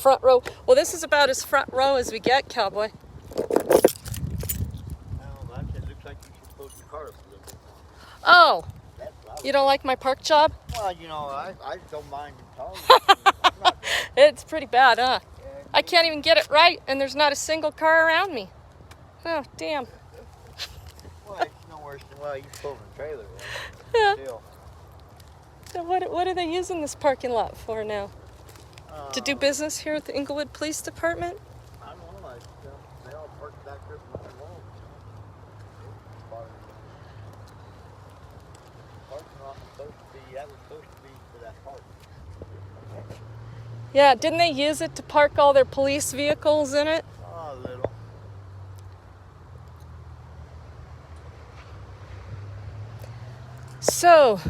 front row. Well, this is about as front row as we get, cowboy. Well, actually, it looks like you should post your car up a little bit. Oh, you don't like my park job? Well, you know, I don't mind talking. It's pretty bad, huh? I can't even get it right, and there's not a single car around me. Oh, damn. Well, it's no worse than, well, you pulled a trailer. Yeah. Still. So what are they using this parking lot for now? To do business here at the Englewood Police Department? I don't know. They all parked back there from my wall. Parking lot was supposed to be, that was supposed to be for that park. Yeah, didn't they use it to park all their police vehicles in it? Oh, a little. So,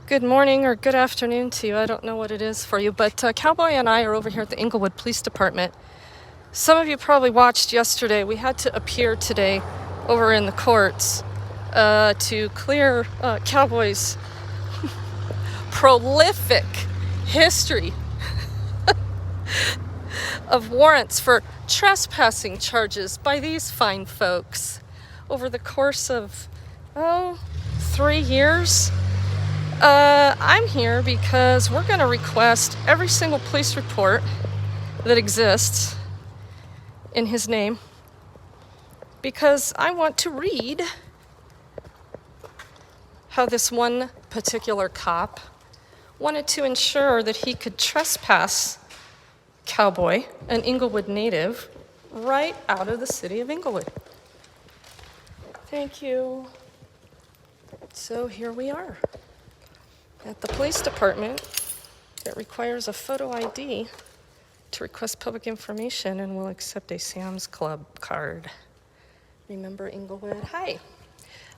good morning or good afternoon to you. I don't know what it is for you, but Cowboy and I are over here at the Englewood Police Department. Some of you probably watched yesterday. We had to appear today over in the courts to clear Cowboy's prolific history of warrants for trespassing charges by these fine folks over the course of, 3 years. I'm here because we're going to request every single police report that exists in his name, because I want to read how this one particular cop wanted to ensure that he could trespass Cowboy, an Englewood native, right out of the city of Englewood. Thank you. So here we are at the police department. It requires a photo ID to request public information, and will accept a Sam's Club card. Remember Englewood? Hi.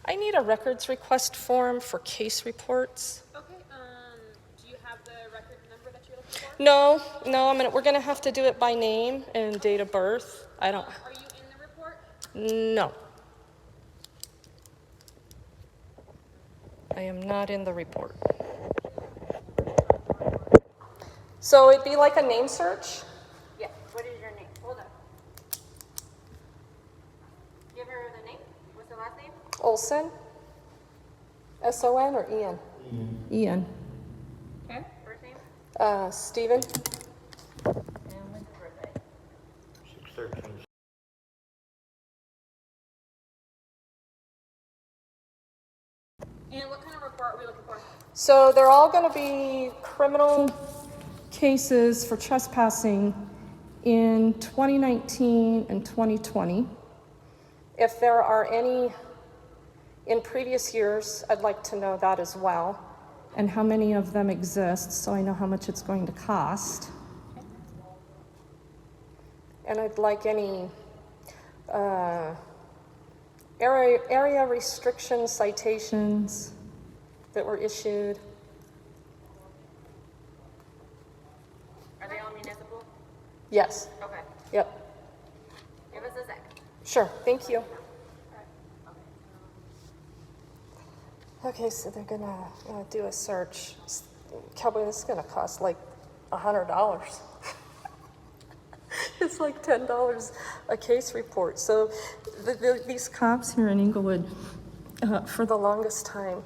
I need a records request form for case reports. Okay, do you have the record number that you're looking for? No, we're gonna have to do it by name and date of birth. I don't. Are you in the report? No. I am not in the report. So it'd be like a name search? Yeah, what is your name? Hold on. Give her the name. What's the last name? Olson? S-O-N or Ian? Ian. Okay. First name? Steven? And when's the birthday? 6/13. And what kind of report are we looking for? So they're all going to be criminal cases for trespassing in 2019 and 2020. If there are any in previous years, I'd like to know that as well, and how many of them exist, so I know how much it's going to cost. And I'd like any area restriction citations that were issued. Are they all municipal? Yes. Okay. Yep. Give us a sec. Sure. Thank you. Okay, so they're gonna do a search. Cowboy, this is gonna cost like $100. It's like $10 a case report. So these cops here in Englewood, for the longest time,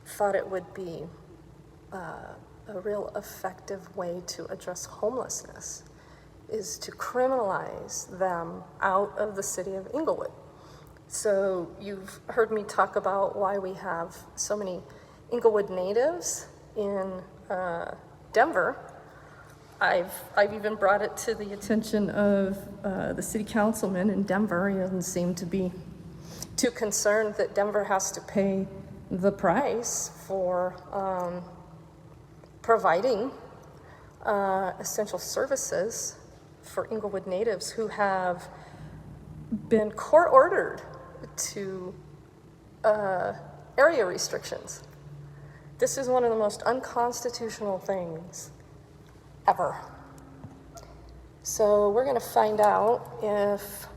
thought it would be a real effective way to address homelessness is to criminalize them out of the city of Englewood. So you've heard me talk about why we have so many Englewood natives in Denver. I've even brought it to the attention of the city councilman in Denver. He doesn't seem to be too concerned that Denver has to pay the price for providing essential services for Englewood natives who have been court-ordered to area restrictions. This is one of the most unconstitutional things ever. So we're going to find out if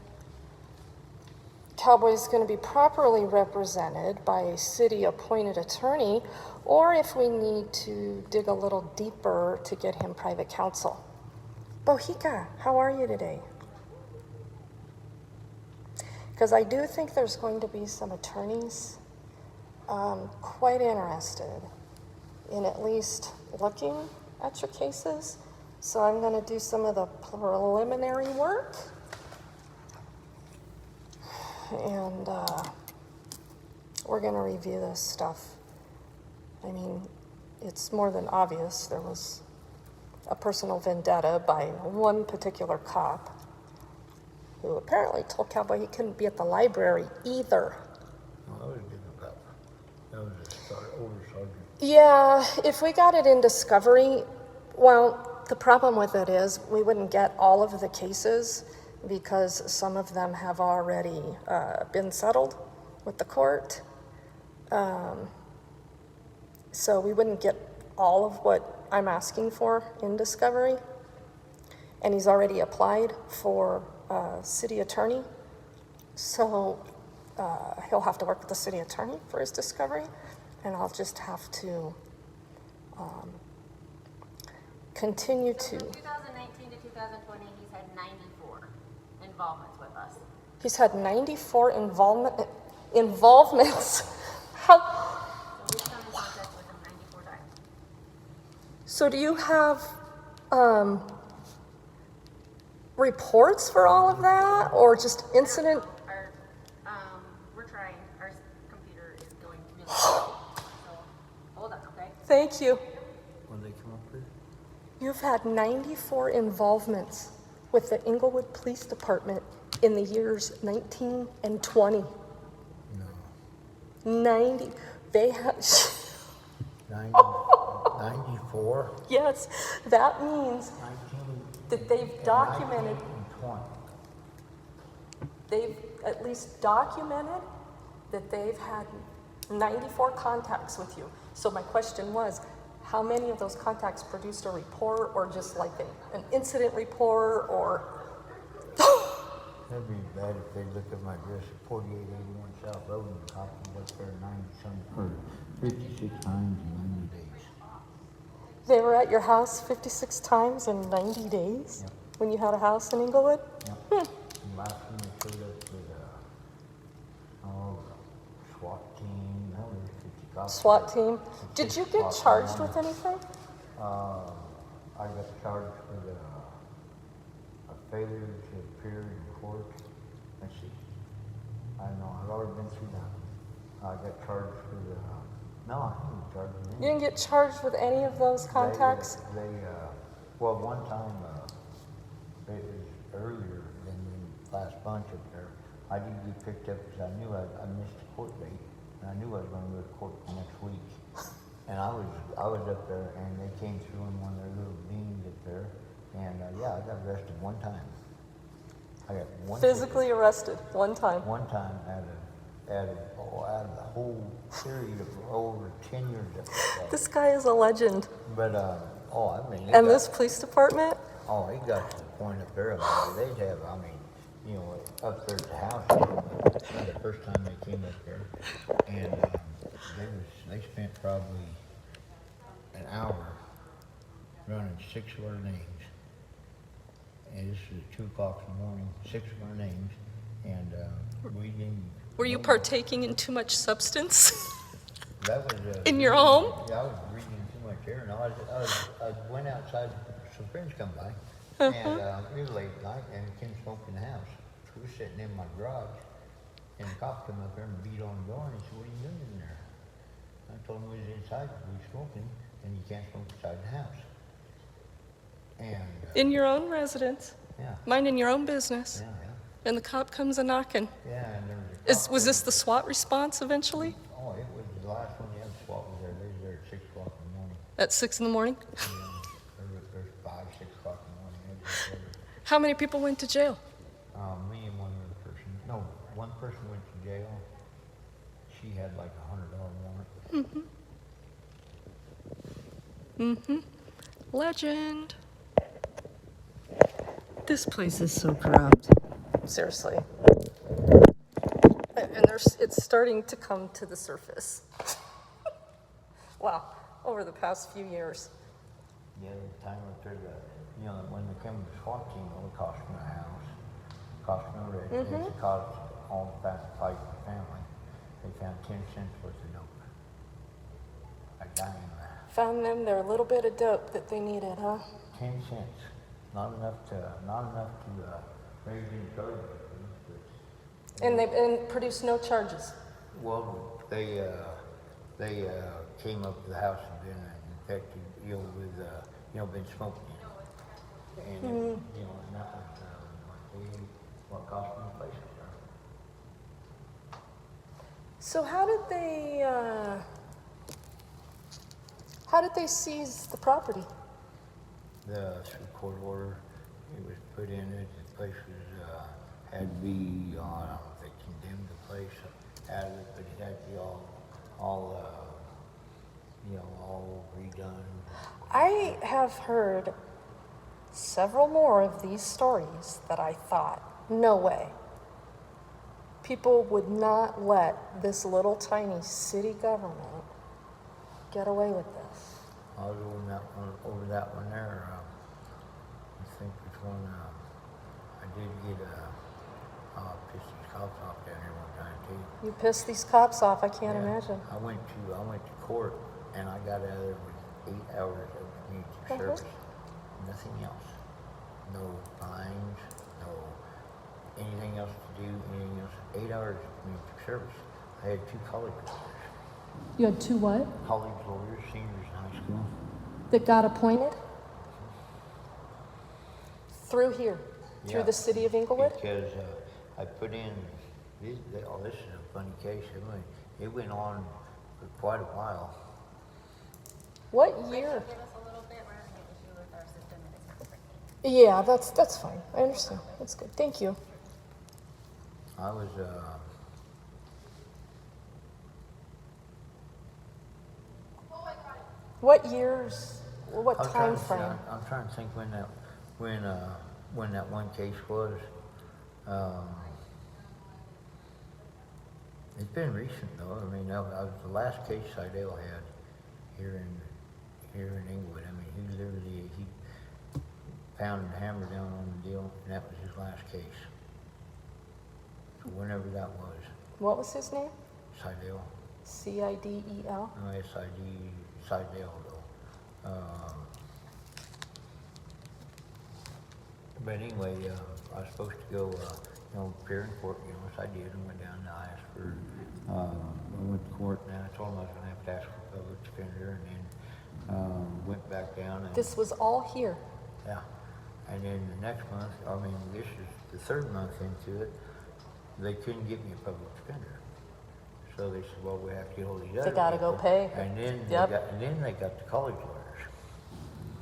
Cowboy's going to be properly represented by a city-appointed attorney, or if we need to dig a little deeper to get him private counsel. Bohica, how are you today? Because I do think there's going to be some attorneys quite interested in at least looking at your cases. So I'm going to do some of the preliminary work. And we're going to review this stuff. I mean, it's more than obvious there was a personal vendetta by one particular cop who apparently told Cowboy he couldn't be at the library either. No, that was a different cop. That was a older sergeant. Yeah, if we got it in discovery, well, the problem with it is we wouldn't get all of the cases because some of them have already been settled with the court. So we wouldn't get all of what I'm asking for in discovery. And he's already applied for city attorney. So he'll have to work with the city attorney for his discovery. And I'll just have to continue to. From 2019 to 2020, he's had 94 involvements with us. He's had 94 involvements. How? So we've come in contact with him 94 times. So do you have reports for all of that, or just incident? We're trying. Our computer is going really slow. So hold on, okay? Thank you. When they come up with? You've had 94 involvements with the Englewood Police Department in the years 19 and 20. No. 90. They have. 94? Yes, that means 19. that they've documented. 19 and 20. They've at least documented that they've had 94 contacts with you. So my question was, how many of those contacts produced a report, or just like an incident report, or? That'd be bad if they look at my address at 4881 South Road and copied up there 56 times in 90 days. They were at your house 56 times in 90 days? Yep. When you had a house in Englewood? Yep. And last one they showed up with SWAT team. That was 50 cops. SWAT team. Did you get Cops charged on with it. anything? I got charged with a failure to appear in court. Let's see. I don't know. I've already been through that. I got charged with no, I didn't get charged with You anything. didn't get charged with any of those contacts? Well, one time, it was earlier than the last bunch up there. I did get picked up because I knew I missed the court date, and I knew I was going to go to court the next week. And I was up there, and they came through in one of their little beans up there, and yeah, I got arrested one time. I got one Physically arrested one time. one time out of the whole period of over 10 years up there. This guy is a legend. But I mean, And this police department? it got to the point up there. They'd have, up there at the house. The first time they came up there, and they spent probably an hour running 6 of our names. And this was at 2 o'clock in the morning. 6 of our names, and we didn't. Were you partaking in too much substance? That was In your home? Yeah, I was reading too much here, and I went outside. Some friends come by, and it was late at night, and Kim smoked in the house. We were sitting in my garage, and the cop come up there and beat on the door, and he said, "What are you doing in there?" I told him we was inside, we were smoking, and you can't smoke inside the house. And In your own residence, yeah, minding your own business, yeah, and the cop comes a knocking. yeah, and there was a cop Was this there. the SWAT response eventually? Oh, it was the last one. The other SWAT was there. They was there at 6 o'clock in the morning. At 6 in the morning? There's 5, 6 o'clock in the morning. They was there. How many people went to jail? Me and one other person. No, one person went to jail. She had like $100 warrant. Legend. This place is so corrupt. Seriously. And it's starting to come to the surface. Wow, over the past few years. Yeah, the time up there, when they came to the SWAT team, it only cost them a house, cost them a residence, it cost all the fight for the family. They found 10 cents worth of dope. A dime. Found them their little bit of dope that they needed, huh? 10 cents. Not enough to raise any charges. And they produced no charges. Well, they came up to the house and been infected, been smoking in it. And, and that was what cost them the place. So how did they seize the property? The court order, it was put in it, the place was, had to be, I don't know if they condemned the place out of it, but it had to be all redone. I have heard several more of these stories that I thought, no way. People would not let this little tiny city government get away with this. I was over that one there, I think which one, I did get pissed these cops off down here one time too. You pissed these cops off, I can't Yeah. imagine. I went to court and I got out of there with 8 hours of community service. Nothing else. No fines, no anything else to do, anything else. 8 hours of community service. I had 2 college lawyers. You had 2 what? College lawyers, seniors in high school. That got appointed? Through here? Through Yeah. the city of Englewood? Because I put in, this is a funny case. It went on for quite a while. What Give year? us a little bit, we're having an issue with our system and it's not working. Yeah, that's fine. I understand. That's good. Thank you. I was, What years, what I'm time trying to, frame? I'm trying to think when that one case was. It's been recent though. I mean, that was the last case Seidel had here in Englewood. I mean, he pounded the hammer down on the deal, and that was his last case. So whenever that was, What was his name? Seidel, Cidel? S-I-D, Seidel though. But anyway, I was supposed to go, appear in court, which I did, and went down and I asked for, I went to court and I told them I was gonna have to ask for a public defender, and then, went back down and. This was all here. Yeah, and then the next month, this is the 3rd month into it, they couldn't get me a public defender. So they said, well, we have to get all these other gotta go people. pay. And then, Yep. they got the college lawyers.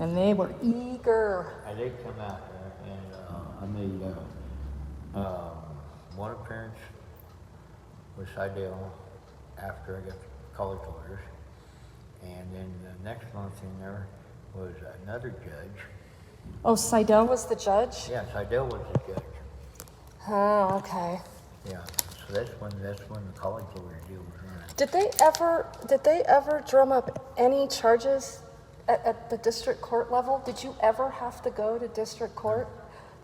And they were eager. And they come out there, and I made one appearance with Seidel after I got the college lawyers. And then the next month in there was another judge. Oh, Seidel was the judge? Yeah, Seidel was the judge. Oh, okay. Yeah, so that's when the college lawyer deal was running. Did they ever drum up any charges at the district court level? Did you ever have to go to district court?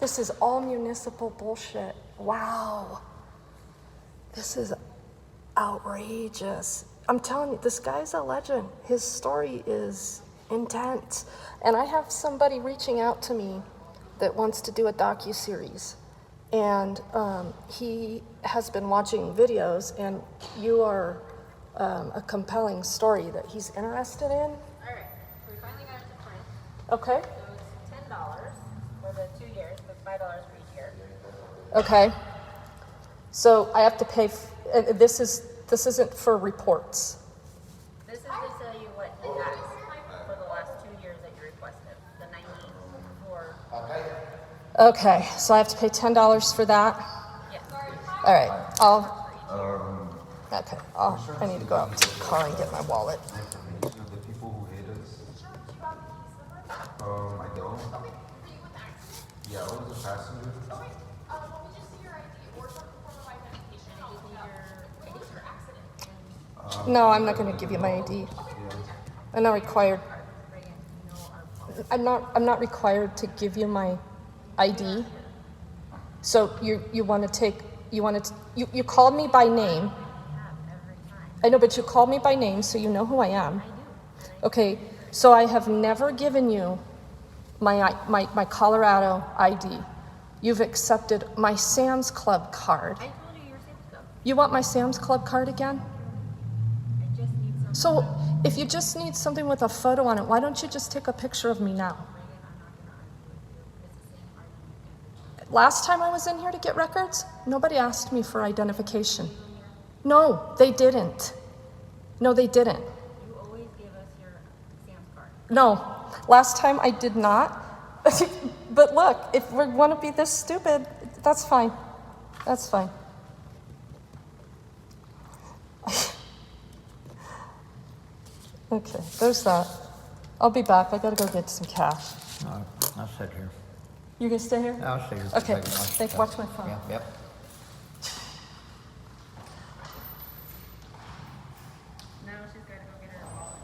This is all municipal bullshit. Wow. This is outrageous. I'm telling you, this guy's a legend. His story is intense. And I have somebody reaching out to me that wants to do a docuseries. And he has been watching videos, and you are a compelling story that he's interested in. All right, so we finally got it to print. Okay. So it's $10 for the 2 years, but $5 for each year. Okay. So I have to pay. This isn't for reports. This is to tell you what he has for the last 2 years that you requested. The 94. Okay. So I have to pay $10 for that. Yes. All right. Okay. I need to go out to the car and get my wallet. The people who hate us. I don't. Yeah, I was a passenger. Let me just see your ID or some form of identification. What was your accident? No, I'm not going to give you my ID. I'm not required. I'm not required to give you my ID. So you called me by name. I know, but you called me by name, so you know who I am. Okay, so I have never given you my Colorado ID. You've accepted my Sam's Club card. I told you your Sam's Club. You want my Sam's Club card again? I just need some. So if you just need something with a photo on it, why don't you just take a picture of me now? Last time I was in here to get records, nobody asked me for identification. No, they didn't. No, they didn't. You always give us your Sam's card. No, last time I did not. But look, if we want to be this stupid, that's fine. That's fine. Okay, there's that. I'll be back. I gotta go get some cash. All right, I'll sit here. You gonna stay here? I'll stay here. Okay, Take a watch my phone. Yep. Now she's got to go get her wallet.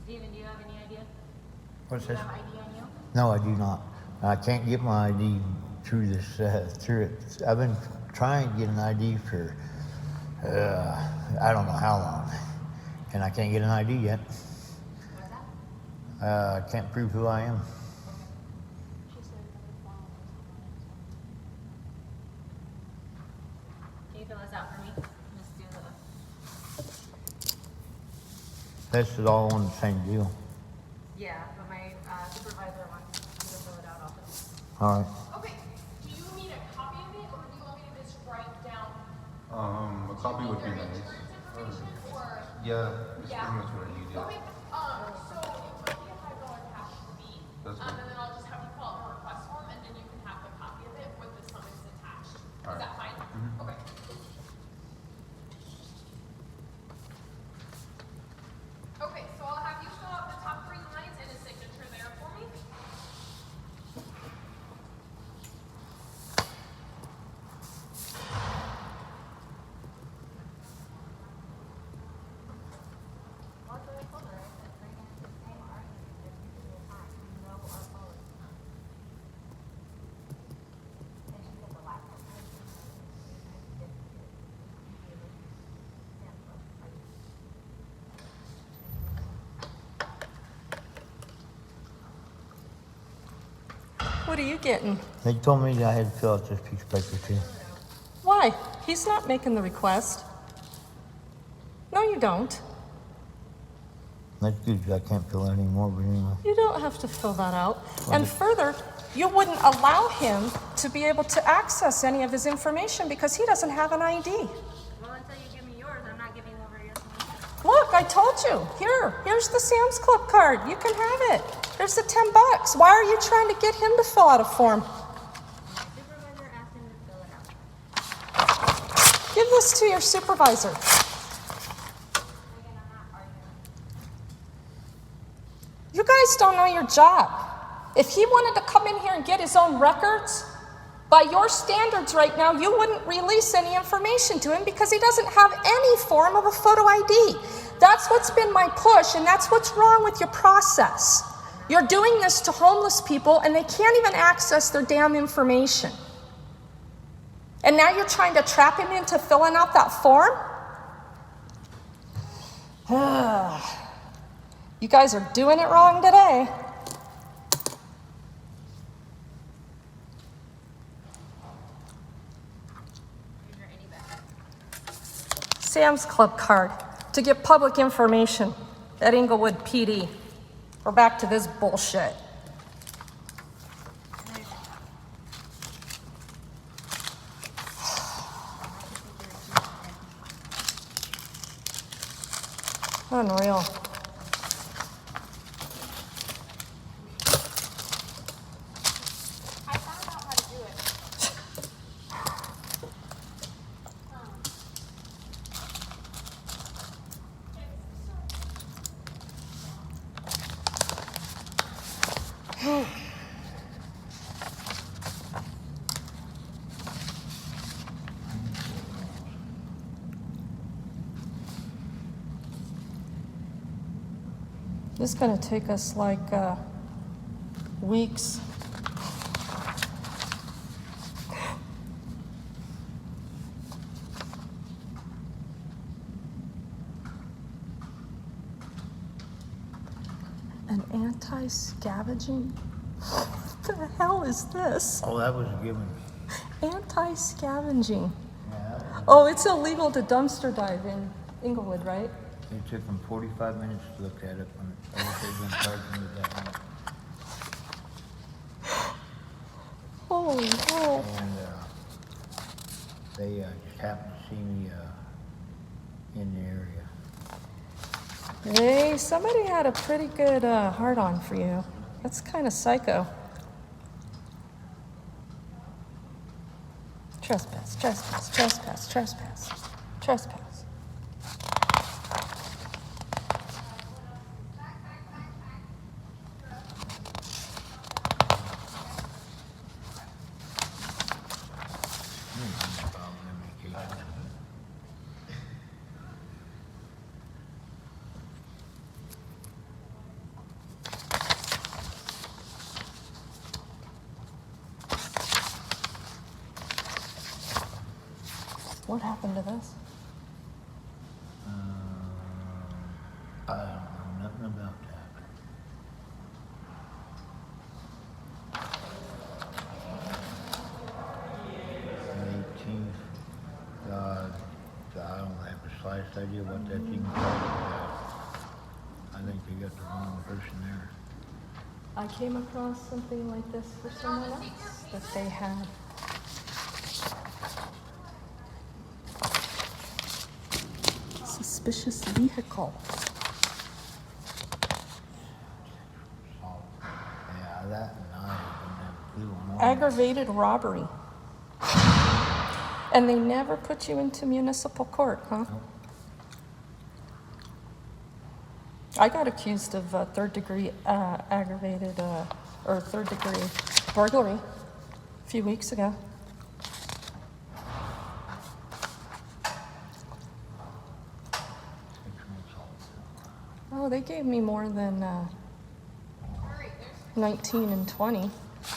Steven, do you have any idea? What's Do you this? have ID on you? No, I do not. I can't get my ID through this, through it. I've been trying to get an ID for, I don't know how long. And I can't get an ID yet. What's that? I can't prove who I am. Can you fill this out for me? Just do the. This is all on the same deal. Yeah, but my supervisor wants you to fill it out also. All right. Okay, do you need a copy of it, or do you want me to just write down A copy would be your nice. insurance information, or? Yeah, it's Yeah. pretty much what I needed. Okay, so it would be a $5 cash fee. That's fine. And then I'll just have you fill out the request form, and then you can have the copy of it with the summons attached. Is Alright. that fine? Okay. Okay, so I'll have you fill out the top 3 lines and a signature there for me. Also, I told her, I said, bring in the same argument every single time. You know our policy. And she said the last time I did it, you gave us Sam's Club. What are you getting? They told me that I had to fill out this piece of paper too. Why? He's not making the request. No, you don't. That's good, 'cause I can't fill out anymore, but anyway. You don't have to fill that out. And further, you wouldn't allow him to be able to access any of his information because he doesn't have an ID. Well, until you give me yours, I'm not giving over your information. Look, I told you. Here's the Sam's Club card. You can have it. There's the $10. Why are you trying to get him to fill out a form? My supervisor asked him to fill it out. Give this to your supervisor. Again, I'm not arguing. You guys don't know your job. If he wanted to come in here and get his own records, by your standards right now, you wouldn't release any information to him because he doesn't have any form of a photo ID. That's what's been my push, and that's what's wrong with your process. You're doing this to homeless people, and they can't even access their damn information. And now you're trying to trap him into filling out that form? You guys are doing it wrong today. Here's your ID back. Sam's Club card to get public information at Englewood PD. We're back to this bullshit. Unreal. I found out how to do it. This is gonna take us like weeks. An anti-scavenging? What the hell is this? Oh, that was given. Anti-scavenging. Yeah, Oh, it's illegal to dumpster dive in Englewood, right? it took them 45 minutes to look at it when I wish they'd been charging me that much. Holy hell. And they just happened to see me in the area. Hey, somebody had a pretty good hard-on for you. That's kind of psycho. Trespass, trespass, trespass, trespass, trespass. What happened to this? I don't know nothing about that. The 18th, I don't have the slightest idea what that's even talking about. I think they got the wrong person there. I came across something like this for someone else that they had. Suspicious vehicle. Oh, yeah, that and I don't have a clue on what. Aggravated robbery. And they never put you into municipal court, huh? Nope. I got accused of third-degree aggravated or third-degree burglary a few weeks ago. Oh, they gave me more than 19 and 20.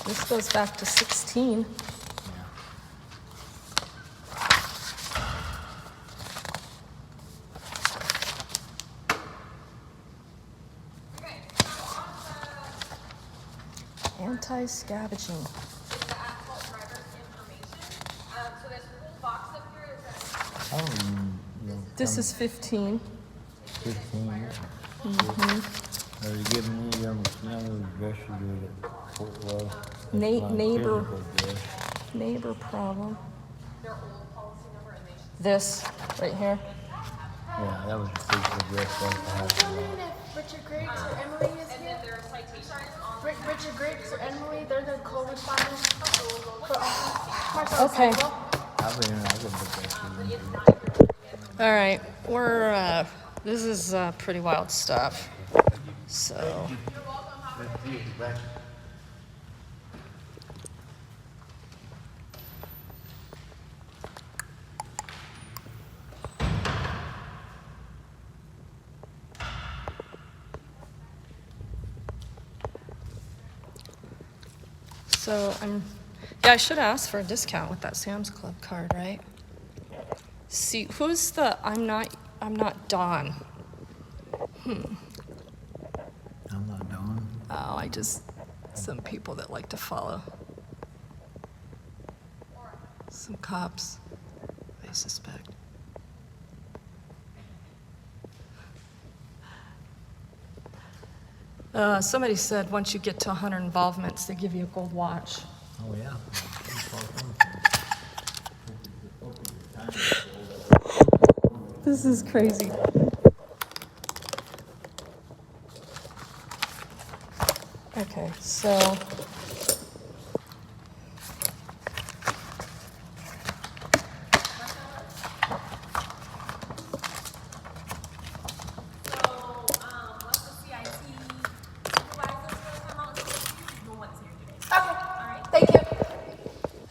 This goes back to 16. Anti-scavenging. Is the asphalt driver's information? So this whole box up here is I don't even, This is 15. 15 years. Are they giving me your address you do at Fort Wells? That's my Neighbor. physical address. Neighbor problem. their old policy number and they should. This right here. Yeah, that was the physical address right behind the law. Richard Griggs or Emily is And here. then there are citations on. Richard Griggs or Emily, they're the co-respondents for Marcel Okay. Sandoval. I'll be in, I'll go look at you. All right, we're this is pretty wild stuff. So yeah, I should ask for a discount with that Sam's Club card, right? See, who's the I'm not Dawn. I'm not doing. Oh, some people that like to follow. Some cops, I suspect. Somebody said once you get to 100 involvements, they give you a gold watch. Oh, yeah. This is crazy. Okay, so. What's the CIT supervisors gonna come out? The ones here today. Okay, all right, thank you.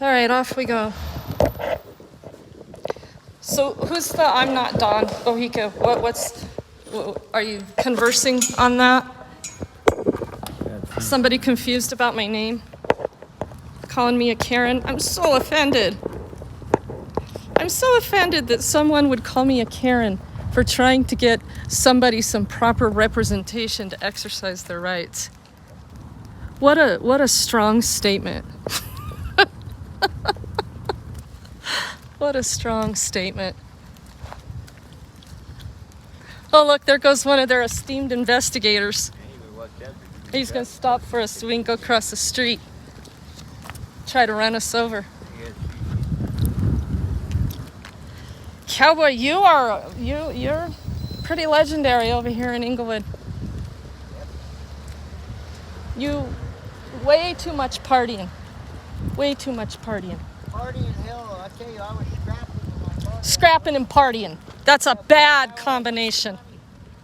All right, off we go. So who's the I'm not Don Bohica? Are you conversing on that? Somebody confused about my name, calling me a Karen. I'm so offended. I'm so offended that someone would call me a Karen for trying to get somebody some proper representation to exercise their rights. What a strong statement. What a strong statement. Oh, look, there goes one of their esteemed investigators. He's going to stop for us so we can go across the street. Try to run us over. Cowboy, you're pretty legendary over here in Englewood. You way too much partying. Way too much partying. Partying, hell, I tell you, I was scrapping with my brother. Scrapping and partying. That's a bad combination.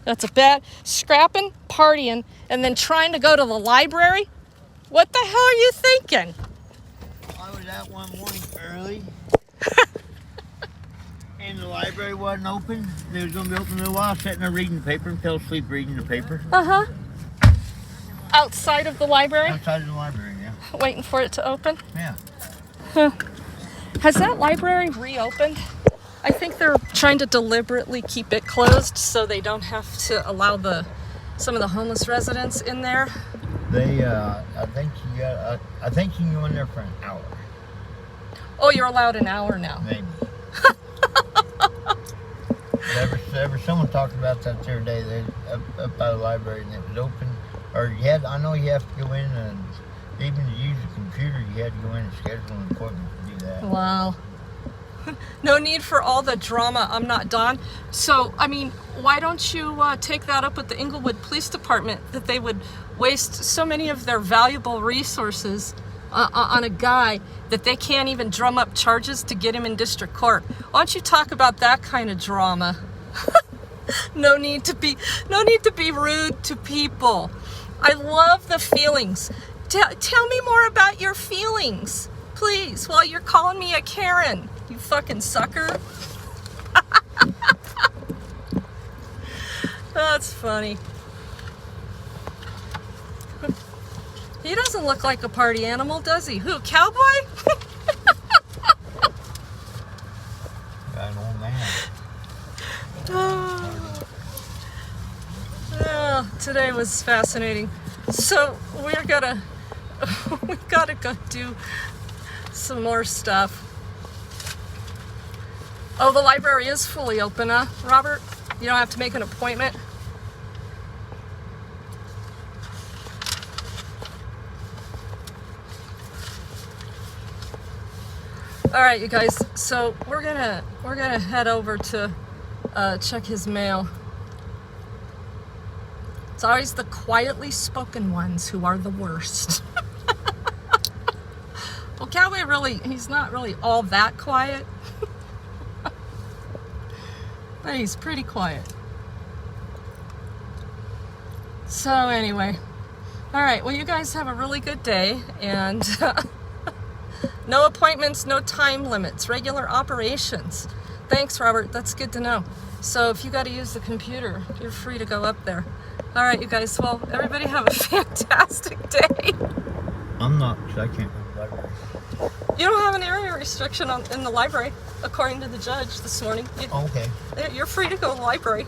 That's a bad scrapping, partying, and then trying to go to the library? What the hell are you thinking? I was out one morning early. And the library wasn't open. They was going to be open in a little while. Sitting there reading the paper and fell asleep reading the paper. Uh-huh. Outside of the library? Outside of the library, yeah. Waiting for it to open? Yeah. Huh. Has that library reopened? I think they're trying to deliberately keep it closed so they don't have to allow some of the homeless residents in there. They, I think you can go in there for an hour. Oh, you're allowed an hour now. Maybe. Someone talked about that the other day. They up by the library and it was open. Or I know you have to go in and even to use a computer, you had to go in and schedule an appointment to do that. Wow. No need for all the drama. I'm not Don. So, I mean, why don't you take that up with the Englewood Police Department that they would waste so many of their valuable resources on a guy that they can't even drum up charges to get him in district court? Why don't you talk about that kind of drama? No need to be rude to people. I love the feelings. Tell me more about your feelings, please, while you're calling me a Karen, you fucking sucker. That's funny. He doesn't look like a party animal, does he? Who, cowboy? Got an old man. Oh, today was fascinating. So we gotta go do some more stuff. Oh, the library is fully open, huh, Robert? You don't have to make an appointment? All right, you guys. So we're gonna head over to check his mail. It's always the quietly spoken ones who are the worst. Well, Cowboy he's not really all that quiet. But he's pretty quiet. So anyway, all right, well, you guys have a really good day, and no appointments, no time limits, regular operations. Thanks, Robert, that's good to know. So if you got to use the computer, you're free to go up there. All right, you guys, well, everybody have a fantastic day. I'm not, because I can't go to the library. You don't have an area restriction in the library, according to the judge this morning. Okay. You're free to go to the library.